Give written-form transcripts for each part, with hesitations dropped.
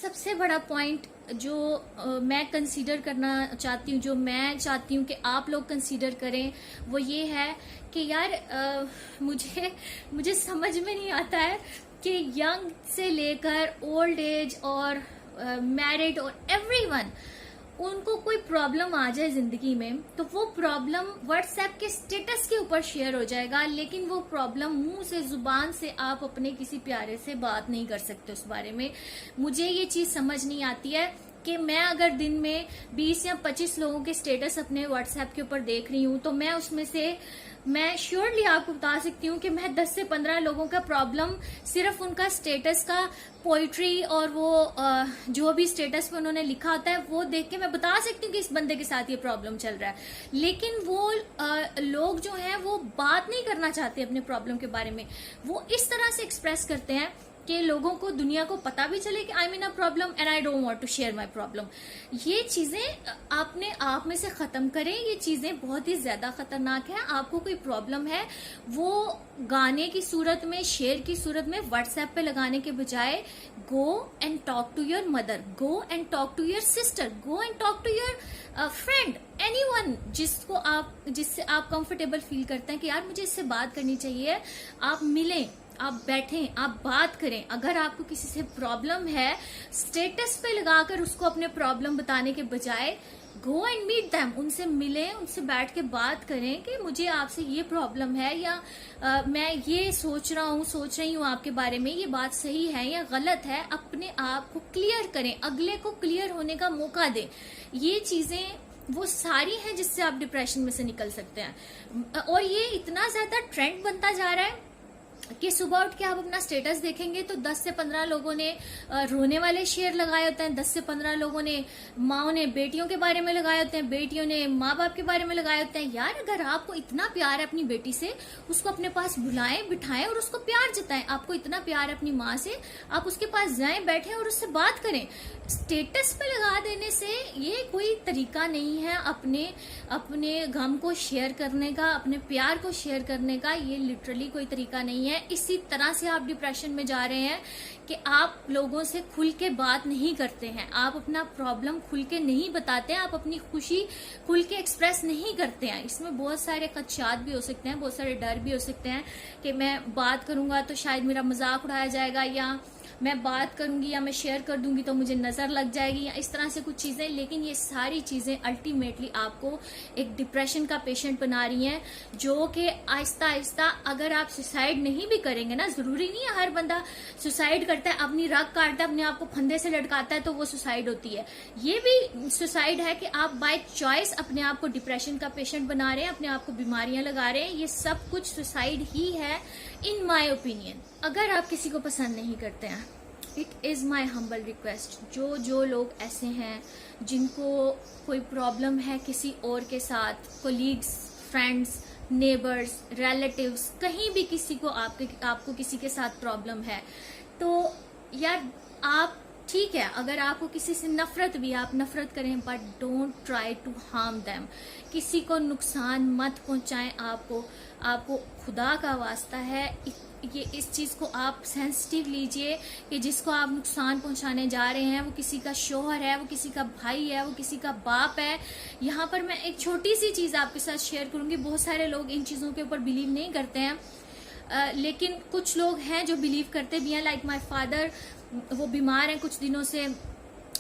सबसे बड़ा पॉइंट जो मैं कंसीडर करना चाहती हूँ, जो मैं चाहती हूँ कि आप लोग कंसीडर करें, वो ये है कि यार मुझे मुझे समझ में नहीं आता है कि यंग से लेकर ओल्ड एज और मैरिड और एवरीवन, उनको कोई प्रॉब्लम आ जाए जिंदगी में तो वो प्रॉब्लम व्हाट्सएप के स्टेटस के ऊपर शेयर हो जाएगा, लेकिन वो प्रॉब्लम मुंह से जुबान से आप अपने किसी प्यारे से बात नहीं कर सकते उस बारे में। मुझे ये चीज समझ नहीं आती है कि मैं अगर दिन में 20 या 25 लोगों के स्टेटस अपने व्हाट्सएप के ऊपर देख रही हूँ तो मैं उसमें से मैं श्योरली आपको बता सकती हूँ कि मैं 10 से 15 लोगों का प्रॉब्लम सिर्फ उनका स्टेटस का पोइट्री और वो जो भी स्टेटस पे उन्होंने लिखा होता है वो देख के मैं बता सकती हूँ कि इस बंदे के साथ ये प्रॉब्लम चल रहा है। लेकिन वो लोग जो हैं वो बात नहीं करना चाहते अपने प्रॉब्लम के बारे में। वो इस तरह से एक्सप्रेस करते हैं कि लोगों को, दुनिया को पता भी चले कि I am in a problem and I don't want to share my problem. ये चीजें अपने आप में से खत्म करें। ये चीजें बहुत ही ज्यादा खतरनाक है। आपको कोई प्रॉब्लम है वो गाने की सूरत में, शेयर की सूरत में व्हाट्सएप पे लगाने के बजाय go and talk to your mother, go and talk to your sister, go and talk to your friend, anyone जिससे आप कंफर्टेबल फील करते हैं कि यार मुझे इससे बात करनी चाहिए। आप मिलें, आप बैठें, आप बात करें। अगर आपको किसी से प्रॉब्लम है, स्टेटस पे लगाकर उसको अपने प्रॉब्लम बताने के बजाय गो एंड मीट देम, उनसे मिलें, उनसे बैठ के बात करें कि मुझे आपसे ये प्रॉब्लम है या मैं ये सोच रही हूँ आपके बारे में, ये बात सही है या गलत है। अपने आप को क्लियर करें, अगले को क्लियर होने का मौका दें। ये चीजें वो सारी हैं जिससे आप डिप्रेशन में से निकल सकते हैं। और ये इतना ज्यादा ट्रेंड बनता जा रहा है कि सुबह उठ के आप अपना स्टेटस देखेंगे तो 10 से 15 लोगों ने रोने वाले शेयर लगाए होते हैं, 10 से 15 लोगों ने, माओ ने बेटियों के बारे में लगाए होते हैं, बेटियों ने माँ बाप के बारे में लगाए होते हैं। यार अगर आपको इतना प्यार है अपनी बेटी से, उसको अपने पास बुलाएं, बिठाएं और उसको प्यार जताएं। आपको इतना प्यार है अपनी माँ से, आप उसके पास जाएं, बैठें और उससे बात करें। स्टेटस पे लगा देने से ये कोई तरीका नहीं है अपने गम को शेयर करने का, अपने प्यार को शेयर करने का। ये लिटरली कोई तरीका नहीं है। इसी तरह से आप डिप्रेशन में जा रहे हैं कि आप लोगों से खुल के बात नहीं करते हैं, आप अपना प्रॉब्लम खुल के नहीं बताते हैं, आप अपनी खुशी खुल के एक्सप्रेस नहीं करते हैं। इसमें बहुत सारे खदशात भी हो सकते हैं, बहुत सारे डर भी हो सकते हैं कि मैं बात करूंगा तो शायद मेरा मजाक उड़ाया जाएगा, या मैं बात करूंगी या मैं शेयर कर दूंगी तो मुझे नजर लग जाएगी, या इस तरह से कुछ चीजें। लेकिन ये सारी चीजें अल्टीमेटली आपको एक डिप्रेशन का पेशेंट बना रही हैं, जो कि आहिस्ता आहिस्ता, अगर आप सुसाइड नहीं भी करेंगे ना, जरूरी नहीं है हर बंदा सुसाइड करता है, अपनी रग काटता है, अपने आप को फंदे से लटकाता है तो वो सुसाइड होती है। ये भी सुसाइड है कि आप बाय चॉइस अपने आप को डिप्रेशन का पेशेंट बना रहे हैं, अपने आप को बीमारियां लगा रहे हैं। ये सब कुछ सुसाइड ही है इन माई ओपिनियन। अगर आप किसी को पसंद नहीं करते हैं, it is my humble request, जो लोग ऐसे हैं जिनको कोई प्रॉब्लम है किसी और के साथ, कोलीग्स, फ्रेंड्स, नेबर्स, रिलेटिव्स, कहीं भी किसी को आपको किसी के साथ प्रॉब्लम है, तो यार आप, ठीक है, अगर आपको किसी से नफरत भी, आप नफरत करें, but don't try to harm them. किसी को नुकसान मत पहुंचाएं। आपको खुदा का वास्ता है, ये इस चीज को आप सेंसिटिव लीजिए कि जिसको आप नुकसान पहुंचाने जा रहे हैं वो किसी का शोहर है, वो किसी का भाई है, वो किसी का बाप है। यहाँ पर मैं एक छोटी सी चीज आपके साथ शेयर करूंगी। बहुत सारे लोग इन चीजों के ऊपर बिलीव नहीं करते हैं, लेकिन कुछ लोग हैं जो बिलीव करते भी हैं। लाइक माय फादर, वो बीमार हैं कुछ दिनों से,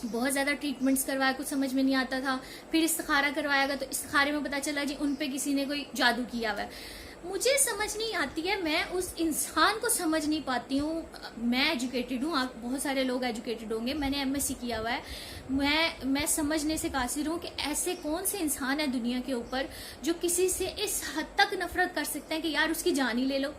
बहुत ज्यादा ट्रीटमेंट्स करवाया, कुछ समझ में नहीं आता था, फिर इस्तिखारा करवाया गया तो इस्तिखारे में पता चला जी उन पे किसी ने कोई जादू किया हुआ है। मुझे समझ नहीं आती है, मैं उस इंसान को समझ नहीं पाती हूँ। मैं एजुकेटेड हूँ, आप बहुत सारे लोग एजुकेटेड होंगे, मैंने एमएससी किया हुआ है। मैं समझने से कासिर हूँ कि ऐसे कौन से इंसान है दुनिया के ऊपर जो किसी से इस हद तक नफरत कर सकते हैं कि यार उसकी जान ही ले लो।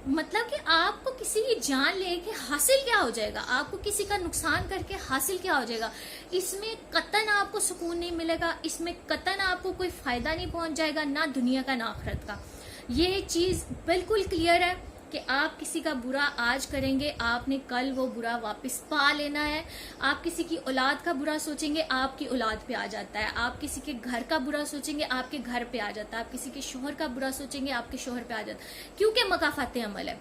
मतलब कि आपको किसी की जान लेके हासिल क्या हो जाएगा, आपको किसी का नुकसान करके हासिल क्या हो जाएगा। इसमें कतन आपको सुकून नहीं मिलेगा, इसमें कतन आपको कोई फायदा नहीं पहुंच जाएगा, ना दुनिया का ना आखिरत का। ये चीज बिल्कुल क्लियर है कि आप किसी का बुरा आज करेंगे, आपने कल वो बुरा वापस पा लेना है। आप किसी की औलाद का बुरा सोचेंगे, आपकी औलाद पे आ जाता है। आप किसी के घर का बुरा सोचेंगे, आपके घर पे आ जाता है। आप किसी के शोहर का बुरा सोचेंगे, आपके शोहर पे आ जाता है, क्योंकि मकाफाते अमल है।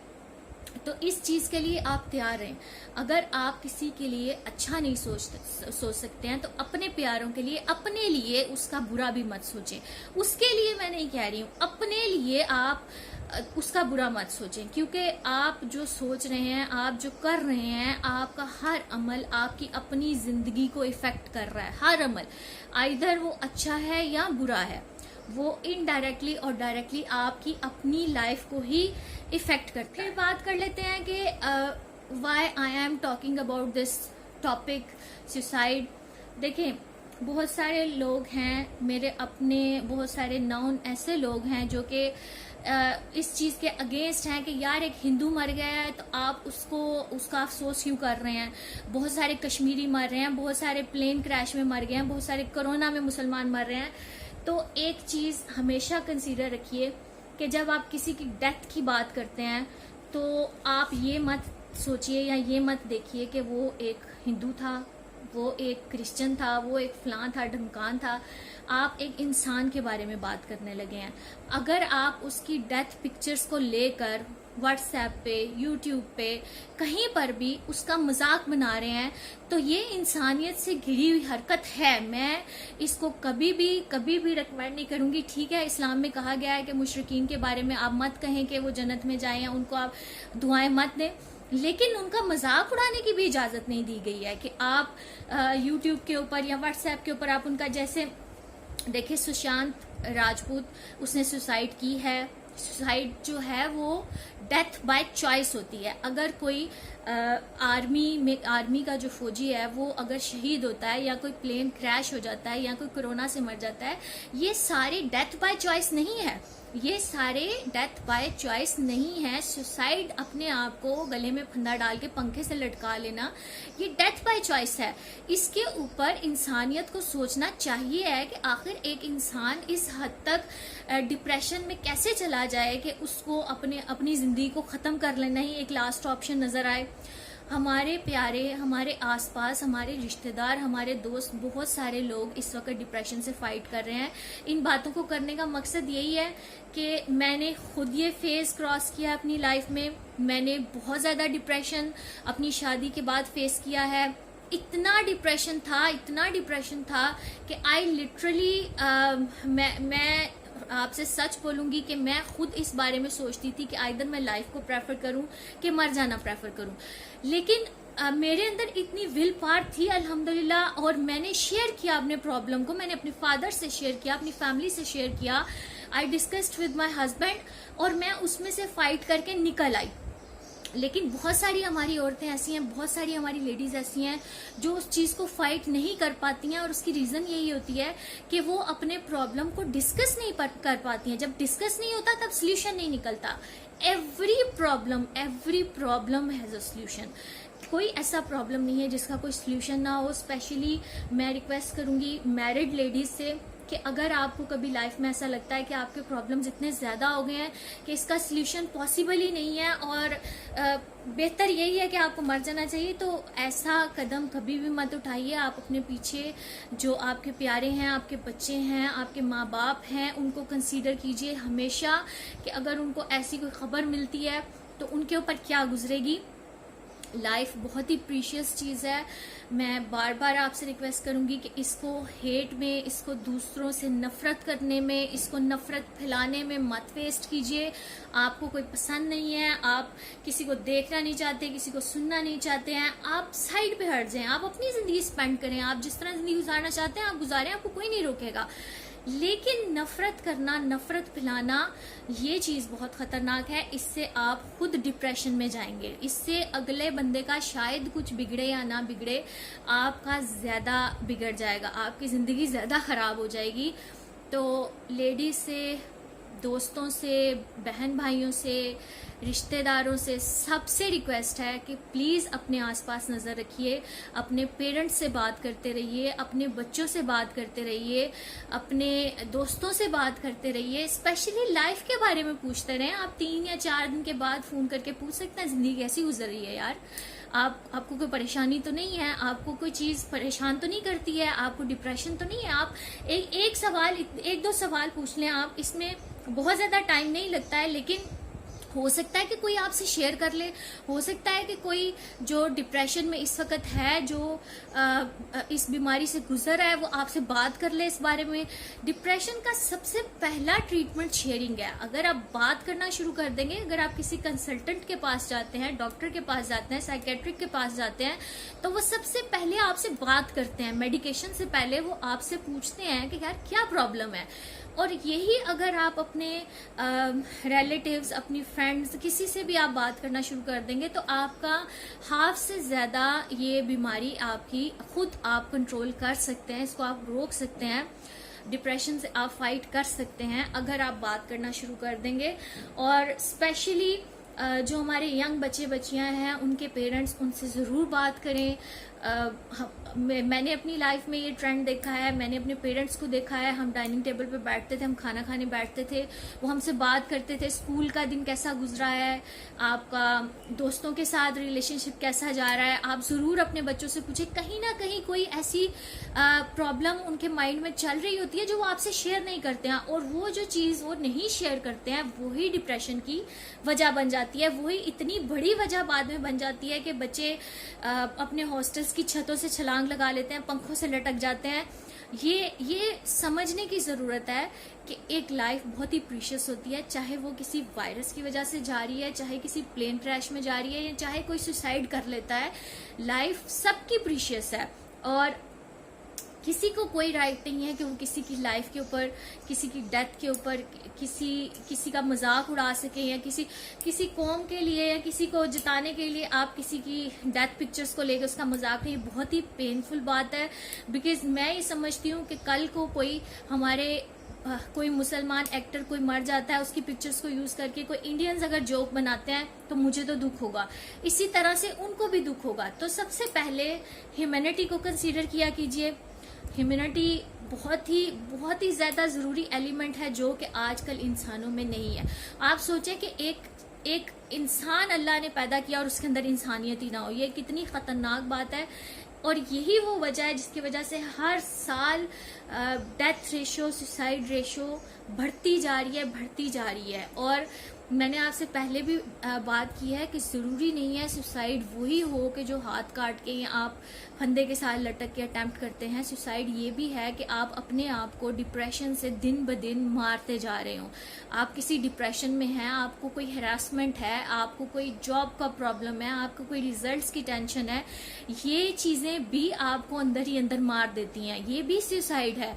तो इस चीज के लिए आप तैयार रहें। अगर आप किसी के लिए अच्छा नहीं सोच सकते हैं तो अपने प्यारों के लिए, अपने लिए उसका बुरा भी मत सोचें। उसके लिए मैं नहीं कह रही हूँ, अपने लिए आप उसका बुरा मत सोचें, क्योंकि आप जो सोच रहे हैं, आप जो कर रहे हैं, आपका हर अमल आपकी अपनी जिंदगी को इफेक्ट कर रहा है। हर अमल, आइदर वो अच्छा है या बुरा है, वो इनडायरेक्टली और डायरेक्टली आपकी अपनी लाइफ को ही इफेक्ट करते हैं। फिर बात कर लेते हैं कि why I am talking about this topic, suicide. देखें, बहुत सारे लोग हैं मेरे अपने, बहुत सारे नॉन ऐसे लोग हैं जो कि इस चीज के अगेंस्ट हैं कि यार एक हिंदू मर गया है तो आप उसका अफसोस क्यों कर रहे हैं। बहुत सारे कश्मीरी मर रहे हैं, बहुत सारे प्लेन क्रैश में मर गए हैं, बहुत सारे कोरोना में मुसलमान मर रहे हैं। तो एक चीज हमेशा कंसीडर रखिए कि जब आप किसी की डेथ की बात करते हैं तो आप ये मत सोचिए या ये मत देखिए कि वो एक हिंदू था, वो एक क्रिश्चियन था, वो एक फलां था, ढमकान था। आप एक इंसान के बारे में बात करने लगे हैं। अगर आप उसकी डेथ पिक्चर्स को लेकर व्हाट्सएप पे, यूट्यूब पे, कहीं पर भी उसका मजाक बना रहे हैं तो ये इंसानियत से घिरी हुई हरकत है। मैं इसको कभी भी रिकमेंड नहीं करूंगी। ठीक है, इस्लाम में कहा गया है कि मुशरिकीन के बारे में आप मत कहें कि वो जन्नत में जाएं या उनको आप दुआएं मत दें, लेकिन उनका मजाक उड़ाने की भी इजाजत नहीं दी गई है कि आप यूट्यूब के ऊपर या व्हाट्सएप के ऊपर आप उनका, जैसे देखिए सुशांत राजपूत, उसने सुसाइड की है। सुसाइड जो है वो डेथ बाय चॉइस होती है। अगर कोई आर्मी का जो फौजी है वो अगर शहीद होता है या कोई प्लेन क्रैश हो जाता है या कोई कोरोना से मर जाता है, ये सारी डेथ बाय चॉइस नहीं है। ये सारे डेथ बाय चॉइस नहीं है। सुसाइड, अपने आप को गले में फंदा डाल के पंखे से लटका लेना, ये डेथ बाय चॉइस है। इसके ऊपर इंसानियत को सोचना चाहिए है कि आखिर एक इंसान इस हद तक डिप्रेशन में कैसे चला जाए कि उसको अपनी जिंदगी को खत्म कर लेना ही एक लास्ट ऑप्शन नजर आए। हमारे प्यारे, हमारे आसपास, हमारे रिश्तेदार, हमारे दोस्त, बहुत सारे लोग इस वक्त डिप्रेशन से फाइट कर रहे हैं। इन बातों को करने का मकसद यही है कि मैंने खुद ये फेज क्रॉस किया अपनी लाइफ में। मैंने बहुत ज्यादा डिप्रेशन अपनी शादी के बाद फेस किया है। इतना डिप्रेशन था कि आई लिटरली मैं आपसे सच बोलूंगी कि मैं खुद इस बारे में सोचती थी कि आइदर मैं लाइफ को प्रेफर करूं कि मर जाना प्रेफर करूं। लेकिन मेरे अंदर इतनी विल पावर थी अल्हम्दुलिल्लाह, और मैंने शेयर किया अपने प्रॉब्लम को, मैंने अपने फादर से शेयर किया, अपनी फैमिली से शेयर किया। I discussed with my husband और मैं उसमें से फाइट करके निकल आई। लेकिन बहुत सारी हमारी औरतें ऐसी हैं, बहुत सारी हमारी लेडीज ऐसी हैं जो उस चीज को फाइट नहीं कर पाती हैं, और उसकी रीजन यही होती है कि वो अपने प्रॉब्लम को डिस्कस नहीं कर पाती हैं। जब डिस्कस नहीं होता तब सोल्यूशन नहीं निकलता। Every problem has a solution. कोई ऐसा प्रॉब्लम नहीं है जिसका कोई सोल्यूशन ना हो। स्पेशली मैं रिक्वेस्ट करूंगी मैरिड लेडीज से कि अगर आपको कभी लाइफ में ऐसा लगता है कि आपके प्रॉब्लम्स इतने ज्यादा हो गए हैं कि इसका सोल्यूशन पॉसिबल ही नहीं है और बेहतर यही है कि आपको मर जाना चाहिए, तो ऐसा कदम कभी भी मत उठाइए। आप अपने पीछे जो आपके प्यारे हैं, आपके बच्चे हैं, आपके माँ बाप हैं, उनको कंसीडर कीजिए हमेशा कि अगर उनको ऐसी कोई खबर मिलती है तो उनके ऊपर क्या गुजरेगी। लाइफ बहुत ही प्रीशियस चीज़ है। मैं बार बार आपसे रिक्वेस्ट करूंगी कि इसको हेट में, इसको दूसरों से नफरत करने में, इसको नफरत फैलाने में मत वेस्ट कीजिए। आपको कोई पसंद नहीं है, आप किसी को देखना नहीं चाहते, किसी को सुनना नहीं चाहते हैं, आप साइड पे हट जाएं, आप अपनी जिंदगी स्पेंड करें, आप जिस तरह जिंदगी गुजारना चाहते हैं आप गुजारें, आपको कोई नहीं रोकेगा। लेकिन नफरत करना, नफरत फैलाना, ये चीज बहुत खतरनाक है। इससे आप खुद डिप्रेशन में जाएंगे। इससे अगले बंदे का शायद कुछ बिगड़े या ना बिगड़े, आपका ज्यादा बिगड़ जाएगा, आपकी जिंदगी ज्यादा खराब हो जाएगी। तो लेडीज से, दोस्तों से, बहन भाइयों से, रिश्तेदारों से, सबसे रिक्वेस्ट है कि प्लीज अपने आसपास नजर रखिए, अपने पेरेंट्स से बात करते रहिए, अपने बच्चों से बात करते रहिए, अपने दोस्तों से बात करते रहिए। स्पेशली लाइफ के बारे में पूछते रहें। आप 3 या 4 दिन के बाद फोन करके पूछ सकते हैं जिंदगी कैसी गुजर रही है यार, आपको कोई परेशानी तो नहीं है, आपको कोई चीज परेशान तो नहीं करती है, आपको डिप्रेशन तो नहीं है। आप एक दो सवाल पूछ लें आप, इसमें बहुत ज्यादा टाइम नहीं लगता है, लेकिन हो सकता है कि कोई आपसे शेयर कर ले, हो सकता है कि कोई जो डिप्रेशन में इस वक्त है, जो इस बीमारी से गुजर रहा है, वो आपसे बात कर ले इस बारे में। डिप्रेशन का सबसे पहला ट्रीटमेंट शेयरिंग है। अगर आप बात करना शुरू कर देंगे, अगर आप किसी कंसल्टेंट के पास जाते हैं, डॉक्टर के पास जाते हैं, साइकेट्रिक के पास जाते हैं, तो वो सबसे पहले आपसे बात करते हैं। मेडिकेशन से पहले वो आपसे पूछते हैं कि यार क्या प्रॉब्लम है। और यही अगर आप अपने रिलेटिव्स, अपनी फ्रेंड्स, किसी से भी आप बात करना शुरू कर देंगे, तो आपका हाफ से ज्यादा ये बीमारी आपकी खुद आप कंट्रोल कर सकते हैं, इसको आप रोक सकते हैं, डिप्रेशन से आप फाइट कर सकते हैं अगर आप बात करना शुरू कर देंगे। और स्पेशली जो हमारे यंग बच्चे बच्चियां हैं, उनके पेरेंट्स, उनसे जरूर बात करें। मैंने अपनी लाइफ में ये ट्रेंड देखा है, मैंने अपने पेरेंट्स को देखा है। हम डाइनिंग टेबल पे बैठते थे, हम खाना खाने बैठते थे, वो हमसे बात करते थे स्कूल का दिन कैसा गुजरा है, आपका दोस्तों के साथ रिलेशनशिप कैसा जा रहा है। आप जरूर अपने बच्चों से पूछे, कहीं ना कहीं कोई ऐसी प्रॉब्लम उनके माइंड में चल रही होती है जो वो आपसे शेयर नहीं करते हैं, और वो जो चीज वो नहीं शेयर करते हैं वही डिप्रेशन की वजह बन जाती है, वही इतनी बड़ी वजह बाद में बन जाती है कि बच्चे अपने हॉस्टल्स की छतों से छलांग लगा लेते हैं, पंखों से लटक जाते हैं। ये समझने की जरूरत है कि एक लाइफ बहुत ही प्रीशियस होती है, चाहे वो किसी वायरस की वजह से जा रही है, चाहे किसी प्लेन क्रैश में जा रही है, या चाहे कोई सुसाइड कर लेता है। लाइफ सबकी प्रीशियस है, और किसी को कोई राइट नहीं है कि वो किसी की लाइफ के ऊपर, किसी की डेथ के ऊपर, किसी का मजाक उड़ा सके, या किसी कौम के लिए या किसी को जिताने के लिए आप किसी की डेथ पिक्चर्स को लेकर उसका मजाक नहीं। बहुत ही पेनफुल बात है, बिकॉज मैं ये समझती हूँ कि कल को कोई हमारे कोई मुसलमान एक्टर कोई मर जाता है, उसकी पिक्चर्स को यूज करके कोई इंडियंस अगर जोक बनाते हैं, तो मुझे तो दुख होगा, इसी तरह से उनको भी दुख होगा। तो सबसे पहले ह्यूमैनिटी को कंसीडर किया कीजिए। ह्यूमैनिटी बहुत ही ज्यादा जरूरी एलिमेंट है जो कि आजकल इंसानों में नहीं है। आप सोचें कि एक इंसान अल्लाह ने पैदा किया और उसके अंदर इंसानियत ही ना हो, ये कितनी खतरनाक बात है। और यही वो वजह है जिसकी वजह से हर साल डेथ रेशो, सुसाइड रेशो बढ़ती जा रही है। और मैंने आपसे पहले भी बात की है कि जरूरी नहीं है सुसाइड वही हो कि जो हाथ काट के या आप फंदे के साथ लटक के अटेम्प्ट करते हैं। सुसाइड ये भी है कि आप अपने आप को डिप्रेशन से दिन ब दिन मारते जा रहे हो। आप किसी डिप्रेशन में हैं, आपको कोई हैरासमेंट है, आपको कोई जॉब का प्रॉब्लम है, आपको कोई रिजल्ट्स की टेंशन है, ये चीजें भी आपको अंदर ही अंदर मार देती हैं, ये भी सुसाइड है।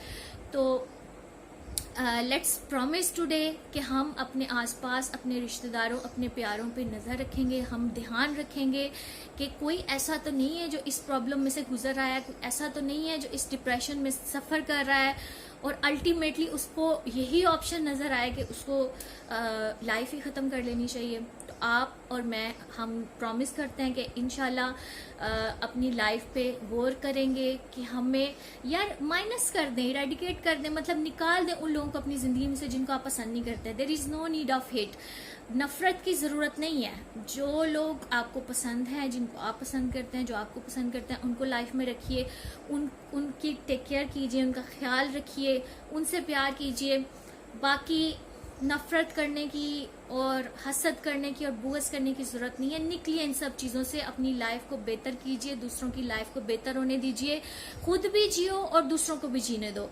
तो लेट्स प्रॉमिस टुडे कि हम अपने आसपास, अपने रिश्तेदारों, अपने प्यारों पे नजर रखेंगे, हम ध्यान रखेंगे कि कोई ऐसा तो नहीं है जो इस प्रॉब्लम में से गुजर रहा है, कोई ऐसा तो नहीं है जो इस डिप्रेशन में सफर कर रहा है और अल्टीमेटली उसको यही ऑप्शन नजर आए कि उसको लाइफ ही खत्म कर लेनी चाहिए। तो आप और मैं, हम प्रॉमिस करते हैं कि इंशाल्लाह अपनी लाइफ पे गौर करेंगे कि हमें यार माइनस कर दें, इरेडिकेट कर दें, मतलब निकाल दें उन लोगों को अपनी जिंदगी में से जिनको आप पसंद नहीं करते। There is no need of hate, नफरत की जरूरत नहीं है। जो लोग आपको पसंद हैं, जिनको आप पसंद करते हैं, जो आपको पसंद करते हैं, उनको लाइफ में रखिए, उनकी टेक केयर कीजिए, उनका ख्याल रखिए, उनसे प्यार कीजिए। बाकी नफरत करने की और हसद करने की और बुग़्ज़ करने की जरूरत नहीं है। निकलिए इन सब चीजों से, अपनी लाइफ को बेहतर कीजिए, दूसरों की लाइफ को बेहतर होने दीजिए, खुद भी जियो और दूसरों को भी जीने दो।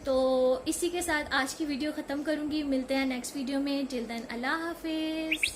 तो इसी के साथ आज की वीडियो खत्म करूंगी, मिलते हैं नेक्स्ट वीडियो में। टिल देन अल्लाह हाफिज।